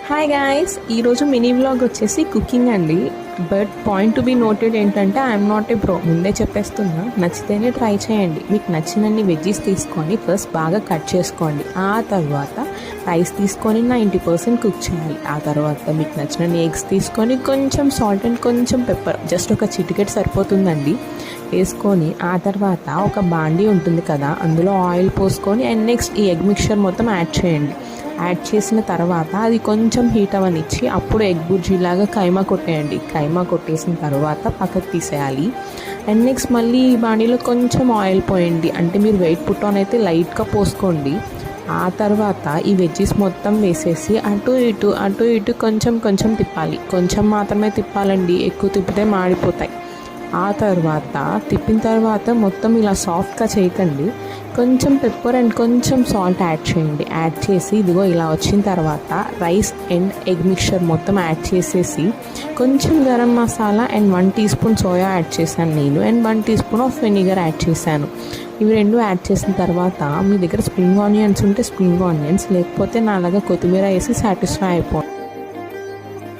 Hi guys, ఈరోజు mini vlog వచ్చేసి cooking అండి. But point to be noted ఏంటంటే ఐఎమ్ నాట్ ఏ ప్రో, ముందే చెప్పేస్తున్నా. నచ్చితేనే ట్రై చేయండి. మీకు నచ్చినన్ని వెజ్జీస్ తీసుకొని ఫస్ట్ బాగా కట్ చేసుకోండి. ఆ తర్వాత రైస్ తీసుకొని 90% కుక్ చేయాలి. ఆ తర్వాత మీకు నచ్చినన్ని ఎగ్స్ తీసుకొని కొంచెం సాల్ట్ అండ్ కొంచెం పెప్పర్, జస్ట్ ఒక చిటికెట్ సరిపోతుందండి, వేసుకొని ఆ తర్వాత ఒక బాండీ ఉంటుంది కదా, అందులో ఆయిల్ పోసుకొని అండ్ నెక్స్ట్ ఈ ఎగ్ మిక్చర్ మొత్తం యాడ్ చేయండి. యాడ్ చేసిన తర్వాత అది కొంచెం హీట్ అవనిచ్చి అప్పుడు ఎగ్ బుర్జీలాగా కైమా కొట్టేయండి. కైమా కొట్టేసిన తర్వాత పక్కకు తీసేయాలి. అండ్ నెక్స్ట్ మళ్ళీ ఈ బాండీలో కొంచెం ఆయిల్ పోయండి, అంటే మీరు వెయిట్ పుట్ ఆన్ అయితే లైట్గా పోసుకోండి. ఆ తర్వాత ఈ వెజ్జీస్ మొత్తం వేసేసి అటు ఇటు కొంచెం కొంచెం తిప్పాలి. కొంచెం మాత్రమే తిప్పాలండి, ఎక్కువ తిప్పితే మాడిపోతాయి. ఆ తర్వాత తిప్పిన తర్వాత మొత్తం ఇలా సాఫ్ట్గా చేయకండి, కొంచెం పెప్పర్ అండ్ కొంచెం సాల్ట్ యాడ్ చేయండి. యాడ్ చేసి ఇదిగో ఇలా వచ్చిన తర్వాత రైస్ అండ్ ఎగ్ మిక్చర్ మొత్తం యాడ్ చేసేసి కొంచెం garam masala and 1 teaspoon soya add చేశాను నేను, and 1 teaspoon of vinegar add చేశాను. ఇవి రెండు యాడ్ చేసిన తర్వాత మీ దగ్గర స్ప్రింగ్ ఆనియన్స్ ఉంటే స్ప్రింగ్ ఆనియన్స్, లేకపోతే నాలాగా కొత్తిమీర వేసి సాటిస్ఫై అయిపోండి.